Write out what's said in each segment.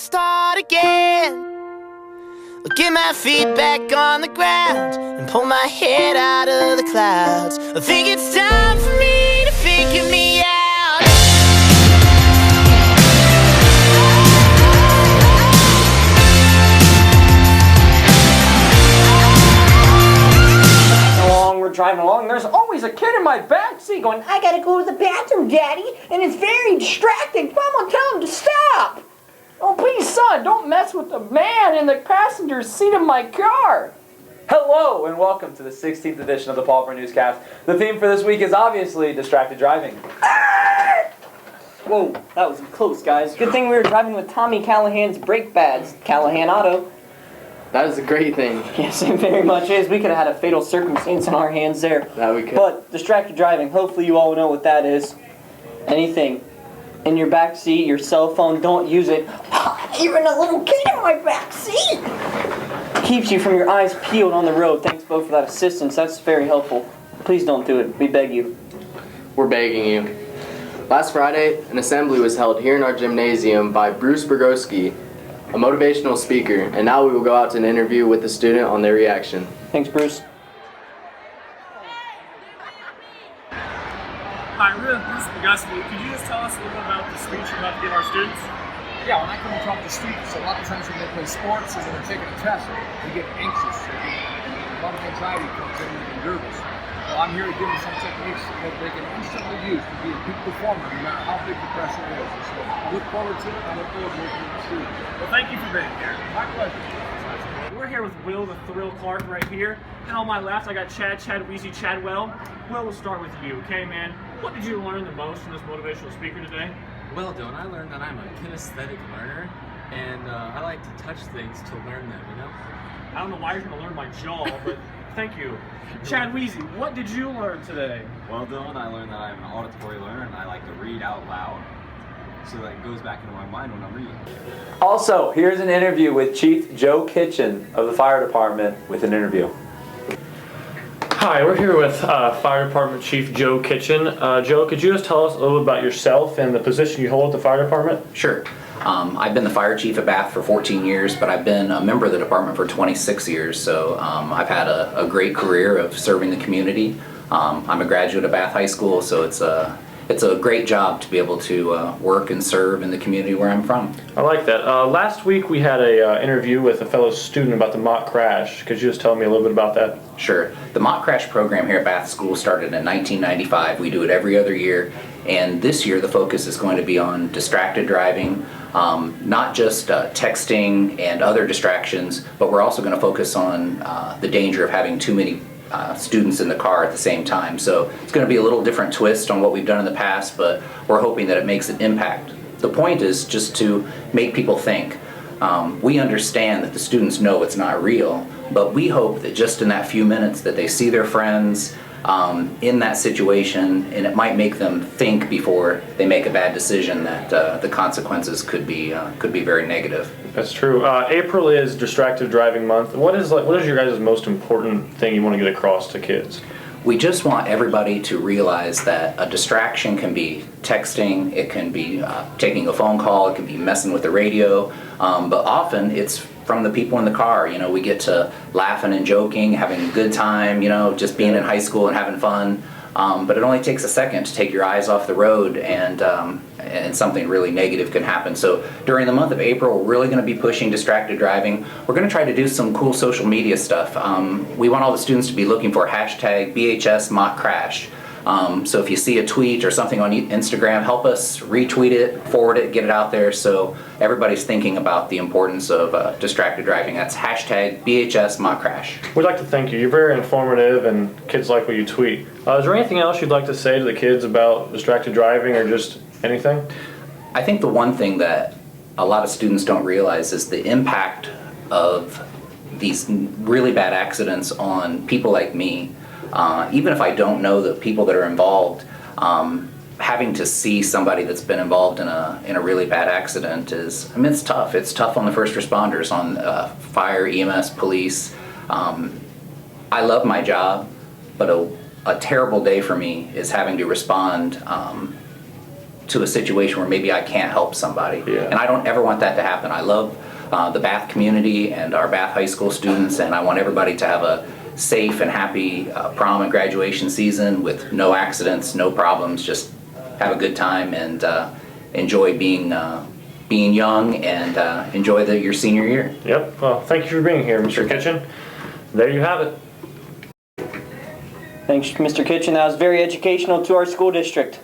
start again. Get my feet back on the ground and pull my head out of the clouds. I think it's time for me to figure me out. We're driving along, there's always a kid in my backseat going, I gotta go to the bathroom, Daddy, and it's very distracting. Mama, tell him to stop. Oh, please, son, don't mess with the man in the passenger seat of my car. Hello, and welcome to the 16th edition of the Paw Print Newscast. The theme for this week is obviously distracted driving. Whoa, that was close, guys. Good thing we were driving with Tommy Callahan's brake pads. Callahan Auto. That is a great thing. Yes, it very much is. We could have had a fatal circumstance in our hands there. That we could. But distracted driving, hopefully you all know what that is. Anything in your back seat, your cell phone, don't use it. Even a little kid in my back seat. Keeps you from your eyes peeled on the road. Thanks, Bo, for that assistance. That's very helpful. Please don't do it. We beg you. We're begging you. Last Friday, an assembly was held here in our gymnasium by Bruce Bergoski, a motivational speaker, and now we will go out to an interview with the student on their reaction. Thanks, Bruce. Hi, we're Bruce Bergoski. Could you just tell us a little bit about the speech you're about to give our students? Yeah, when I come across the streets, a lot of times when they play sports or when they're taking a test, they get anxious. A lot of anxiety comes in and they're nervous. Well, I'm here to give them some techniques that they can instantly use to be a peak performer, no matter how big the pressure is. So I look forward to it. I look forward to working with the students. Well, thank you for being here. My pleasure. We're here with Will, the Thrill Clark, right here. And on my left, I got Chad Wheezy Chadwell. Will, we'll start with you, okay, man? What did you learn the most from this motivational speaker today? Well, Dylan, I learned that I'm a kinesthetic learner, and I like to touch things to learn them, you know? I don't know why you're going to learn my jaw, but thank you. Chad Wheezy, what did you learn today? Well, Dylan, I learned that I'm an auditory learner and I like to read out loud so that it goes back into my mind when I'm reading. Also, here's an interview with Chief Joe Kitchen of the Fire Department with an interview. Hi, we're here with Fire Department Chief Joe Kitchen. Joe, could you just tell us a little about yourself and the position you hold at the Fire Department? Sure. I've been the fire chief at Bath for 14 years, but I've been a member of the department for 26 years, so I've had a great career of serving the community. I'm a graduate of Bath High School, so it's a great job to be able to work and serve in the community where I'm from. I like that. Last week we had a interview with a fellow student about the mock crash. Could you just tell me a little bit about that? Sure. The mock crash program here at Bath School started in 1995. We do it every other year, and this year the focus is going to be on distracted driving, not just texting and other distractions, but we're also going to focus on the danger of having too many students in the car at the same time. So it's going to be a little different twist on what we've done in the past, but we're hoping that it makes an impact. The point is just to make people think. We understand that the students know it's not real, but we hope that just in that few minutes that they see their friends in that situation, and it might make them think before they make a bad decision that the consequences could be very negative. That's true. April is Distracted Driving Month. What is your guys' most important thing you want to get across to kids? We just want everybody to realize that a distraction can be texting, it can be taking a phone call, it can be messing with the radio, but often it's from the people in the car. You know, we get to laughing and joking, having a good time, you know, just being in high school and having fun. But it only takes a second to take your eyes off the road, and something really negative can happen. So during the month of April, we're really going to be pushing distracted driving. We're going to try to do some cool social media stuff. We want all the students to be looking for hashtag BHS mock crash. So if you see a tweet or something on Instagram, help us retweet it, forward it, get it out there so everybody's thinking about the importance of distracted driving. That's hashtag BHS mock crash. We'd like to thank you. You're very informative and kids like what you tweet. Is there anything else you'd like to say to the kids about distracted driving or just anything? I think the one thing that a lot of students don't realize is the impact of these really bad accidents on people like me. Even if I don't know the people that are involved, having to see somebody that's been involved in a really bad accident is, I mean, it's tough. It's tough on the first responders, on fire, EMS, police. I love my job, but a terrible day for me is having to respond to a situation where maybe I can't help somebody. Yeah. And I don't ever want that to happen. I love the Bath community and our Bath High School students, and I want everybody to have a safe and happy prom and graduation season with no accidents, no problems, just have a good time and enjoy being young and enjoy your senior year. Yep. Well, thank you for being here, Mr. Kitchen. There you have it. Thanks, Mr. Kitchen. That was very educational to our school district.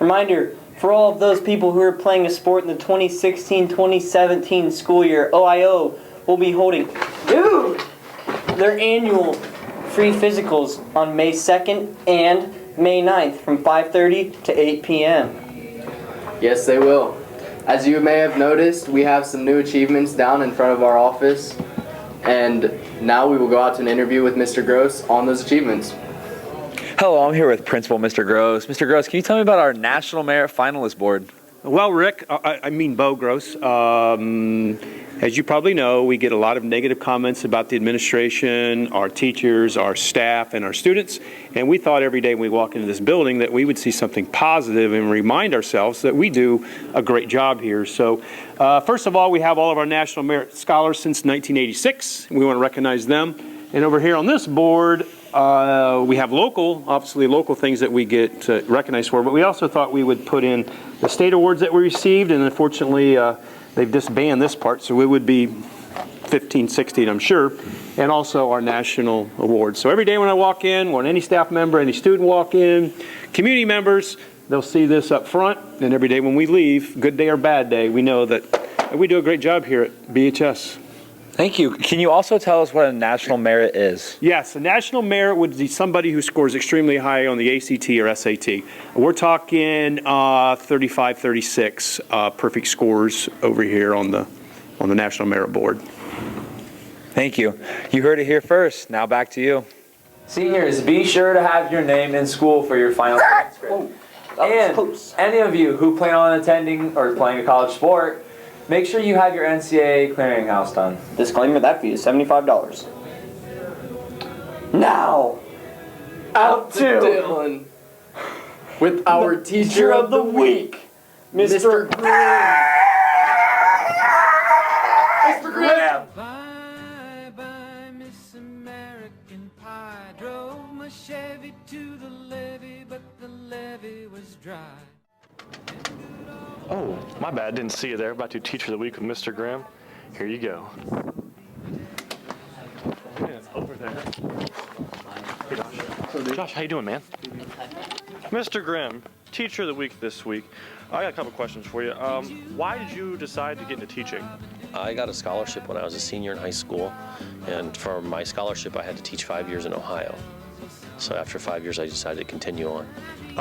Reminder, for all of those people who are playing a sport in the 2016-2017 school year, OIO will be holding their annual free physicals on May 2nd and May 9th from 5:30 to 8 p.m. Yes, they will. As you may have noticed, we have some new achievements down in front of our office, and now we will go out to an interview with Mr. Gross on those achievements. Hello, I'm here with Principal Mr. Gross. Mr. Gross, can you tell me about our National Merit Finalist Board? Well, Rick, I mean Bo Gross. As you probably know, we get a lot of negative comments about the administration, our teachers, our staff, and our students. And we thought every day when we walk into this building that we would see something positive and remind ourselves that we do a great job here. So first of all, we have all of our National Merit Scholars since 1986. We want to recognize them. And over here on this board, we have obviously local things that we get recognized for, but we also thought we would put in the state awards that we received, and unfortunately they've disbanded this part, so it would be 15, 16, I'm sure, and also our national awards. So every day when I walk in, when any staff member, any student walk in, community members, they'll see this up front, and every day when we leave, good day or bad day, we know that we do a great job here at BHS. Thank you. Can you also tell us what a national merit is? Yes, a national merit would be somebody who scores extremely high on the ACT or SAT. We're talking 35, 36 perfect scores over here on the National Merit Board. Thank you. You heard it here first. Now back to you. Seniors, be sure to have your name in school for your final transcript. And any of you who plan on attending or playing a college sport, make sure you have your NCAA clearinghouse done. Disclaimer, that fee is $75. Now, out to Dylan with our Teacher of the Week, Mr. Grime. Mr. Grime. Bye bye, Miss American Pie. Drove my Chevy to the levee, but the levee was dry. Oh, my bad. Didn't see you there. About to Teacher of the Week with Mr. Graham. Here you go. Yeah, over there. Hey, Josh. Josh, how you doing, man? Mr. Graham, Teacher of the Week this week. I got a couple questions for you. Why did you decide to get into teaching? I got a scholarship when I was a senior in high school, and for my scholarship, I had to teach 5 years in Ohio. So after 5 years, I decided to continue on.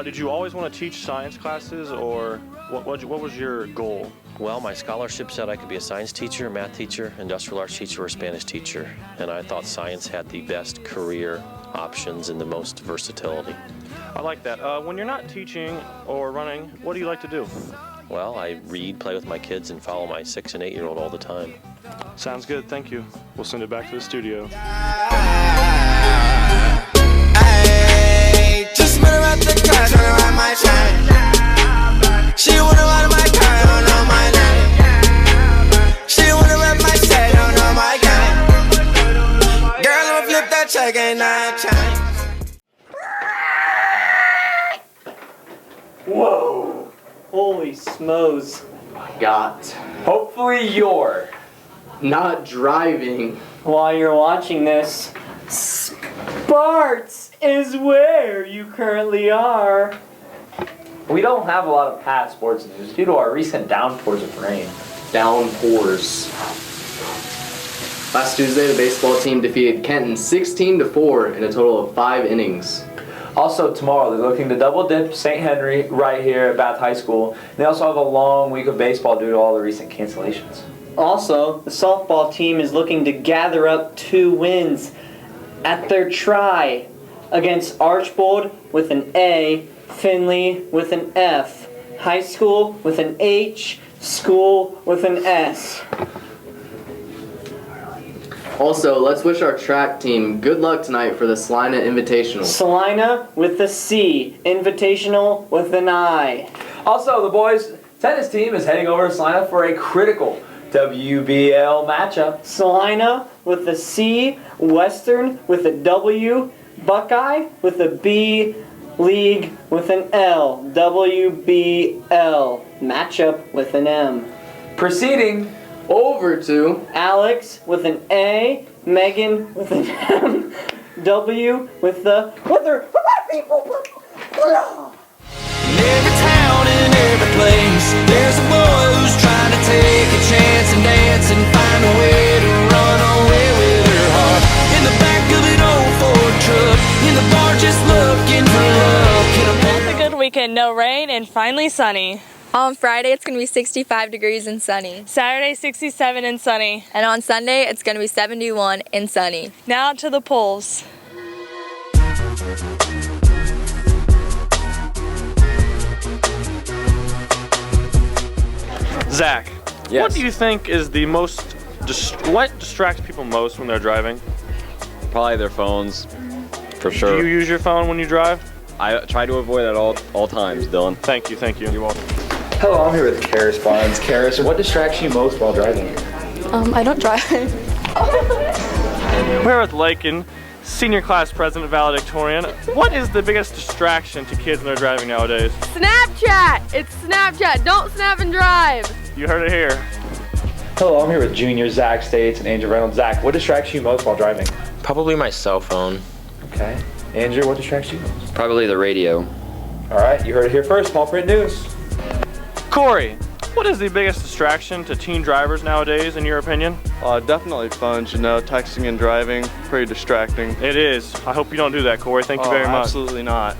Did you always want to teach science classes, or what was your goal? Well, my scholarship said I could be a science teacher, math teacher, industrial arts teacher, or Spanish teacher. And I thought science had the best career options and the most versatility. I like that. When you're not teaching or running, what do you like to do? Well, I read, play with my kids, and follow my 6- and 8-year-old all the time. Sounds good. Thank you. We'll send it back to the studio. Just met her at the car, trying to ride my chain. She wanna ride my car, don't know my name. She wanna rep my set, don't know my game. Girl, I'ma flip that check, ain't not change. Whoa! Holy smokes. Hopefully you're not driving while you're watching this. Sparts is where you currently are. We don't have a lot of past sports news due to our recent downpours of rain. Downpours. Last Tuesday, the baseball team defeated Kenton 16-4 in a total of 5 innings. Also tomorrow, they're looking to double dip St. Henry right here at Bath High School. They also have a long week of baseball due to all the recent cancellations. Also, the softball team is looking to gather up 2 wins at their try against Archbold with an A, Finley with an F, High School with an H, School with an S. Also, let's wish our track team good luck tonight for the Salina Invitational. Salina with a C, Invitational with an I. Also, the boys' tennis team is heading over to Salina for a critical WBL matchup. Salina with a C, Western with a W, Buckeye with a B, League with an L, WBL, matchup with an M. Proceeding over to Alex with an A, Megan with an M, W with the people. In every town, in every place, there's a boy who's trying to take a chance and dance and find a way to run away with her heart. In the back of an old Ford truck, in the bar just looking for love. It's a good weekend, no rain and finally sunny. On Friday, it's going to be 65 degrees and sunny. Saturday, 67 and sunny. And on Sunday, it's going to be 71 and sunny. Now to the polls. Zach, Yes. what do you think is the most, what distracts people most when they're driving? Probably their phones, for sure. Do you use your phone when you drive? I try to avoid that all times, Dylan. Thank you. You're welcome. Hello, I'm here with Karis Bonds. Karis, what distracts you most while driving? I don't drive. We're here with Lakin, senior class president valedictorian. What is the biggest distraction to kids when they're driving nowadays? Snapchat! It's Snapchat. Don't snap and drive. You heard it here. Hello, I'm here with Junior Zach States and Andrew Reynolds. Zach, what distracts you most while driving? Probably my cell phone. Okay. Andrew, what distracts you most? Probably the radio. All right, you heard it here first. Paw Print News. Corey, what is the biggest distraction to teen drivers nowadays, in your opinion? Definitely phones, texting and driving, pretty distracting. It is. I hope you don't do that, Corey. Thank you very much. Absolutely not.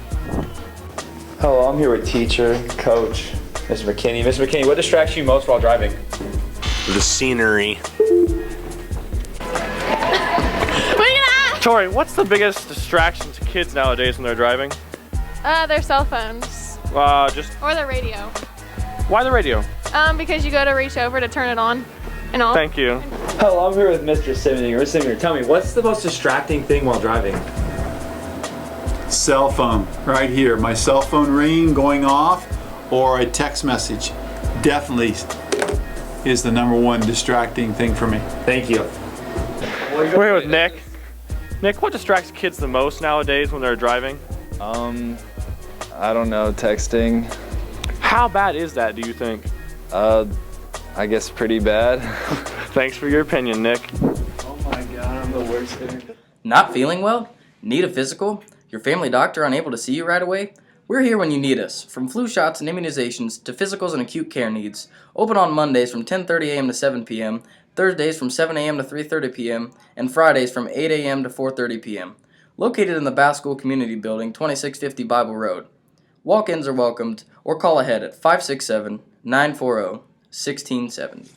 Hello, I'm here with teacher, coach, Mr. McKinney. Mr. McKinney, what distracts you most while driving? The scenery. Tori, what's the biggest distraction to kids nowadays when they're driving? Their cell phones. Or the radio. Why the radio? Because you go to reach over to turn it on and off. Thank you. Hello, I'm here with Mr. Siminger. Mr. Siminger, tell me, what's the most distracting thing while driving? Cell phone, right here. My cell phone ringing, going off, or a text message. Definitely is the #1 distracting thing for me. Thank you. We're here with Nick. Nick, what distracts kids the most nowadays when they're driving? I don't know, texting. How bad is that, do you think? I guess pretty bad. Thanks for your opinion, Nick. Oh my God, I'm the worst hitter. Not feeling well? Need a physical? Your family doctor unable to see you right away? We're here when you need us. From flu shots and immunizations to physicals and acute care needs. Open on Mondays from 10:30 a.m. to 7 p.m., Thursdays from 7 a.m. to 3:30 p.m., and Fridays from 8 a.m. to 4:30 p.m. Located in the Bath School Community Building, 2650 Bible Road. Walk-ins are welcomed, or call ahead at 567-940-1670.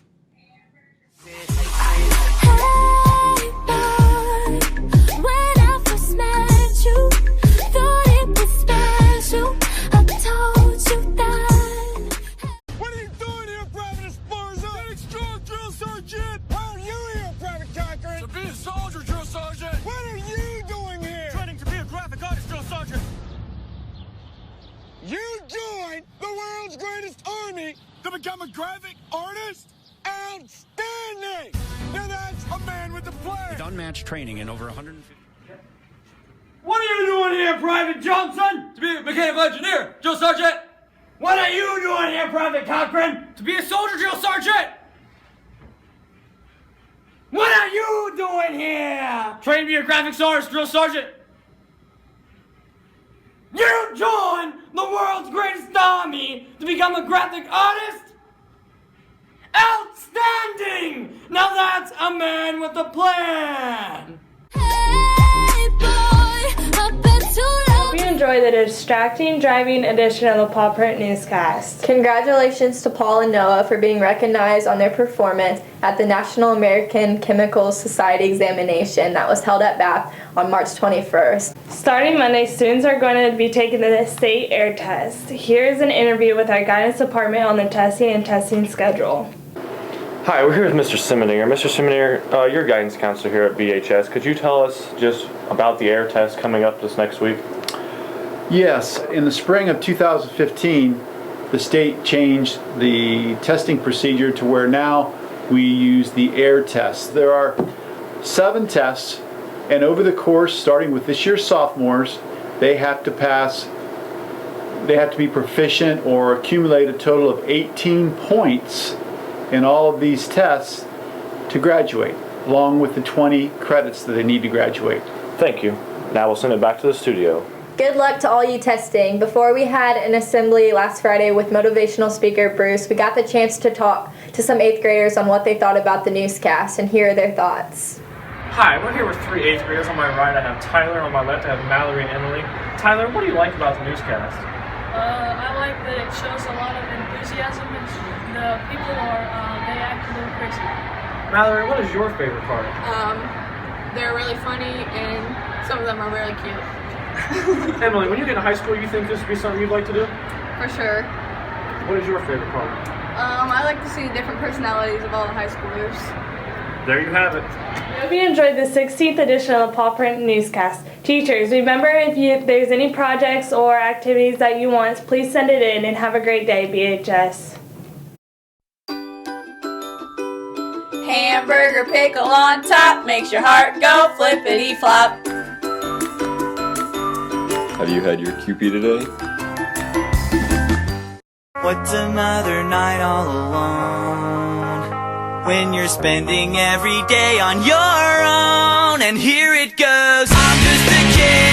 You joined the world's greatest army to become a graphic artist? Outstanding! Now that's a man with a plan. With unmatched training in over 150. What are you doing here, Private Johnson? To be a mechanical engineer, drill sergeant. What are you doing here, Private Cochran? To be a soldier, drill sergeant. What are you doing here? Trained to be a graphics artist, drill sergeant. You joined the world's greatest army to become a graphic artist? Outstanding! Now that's a man with a plan! Hope you enjoy the distracting driving edition of the Paw Print Newscast. Congratulations to Paul and Noah for being recognized on their performance at the National American Chemical Society examination that was held at Bath on March 21st. Starting Monday, students are going to be taking the state air test. Here's an interview with our guidance department on the testing and testing schedule. Hi, we're here with Mr. Simonier. Mr. Simonier, you're guidance counselor here at BHS. Could you tell us just about the air test coming up this next week? Yes, in the spring of 2015, the state changed the testing procedure to where now we use the air test. There are 7 tests, and over the course, starting with this year's sophomores, they have to pass, they have to be proficient or accumulate a total of 18 points in all of these tests to graduate, along with the 20 credits that they need to graduate. Thank you. Now we'll send it back to the studio. Good luck to all you testing. Before we had an assembly last Friday with motivational speaker Bruce, we got the chance to talk to some 8th graders on what they thought about the newscast, and here are their thoughts. Hi, we're here with 3 8th graders. On my right I have Tyler, on my left I have Mallory and Emily. Tyler, what do you like about the newscast? I like that it shows a lot of enthusiasm and the people are, they act a little crazy. Mallory, what is your favorite part? They're really funny and some of them are really cute. Emily, when you get to high school, you think this would be something you'd like to do? For sure. What is your favorite part? I like to see the different personalities of all the high schoolers. There you have it. I hope you enjoyed the 16th edition of Paw Print Newscast. Teachers, remember if there's any projects or activities that you want, please send it in, and have a great day, BHS. Hamburger pickle on top makes your heart go flippity flop. Have you had your QP today? What's another night all alone when you're spending every day on your own? And here it goes. I'm just a kid.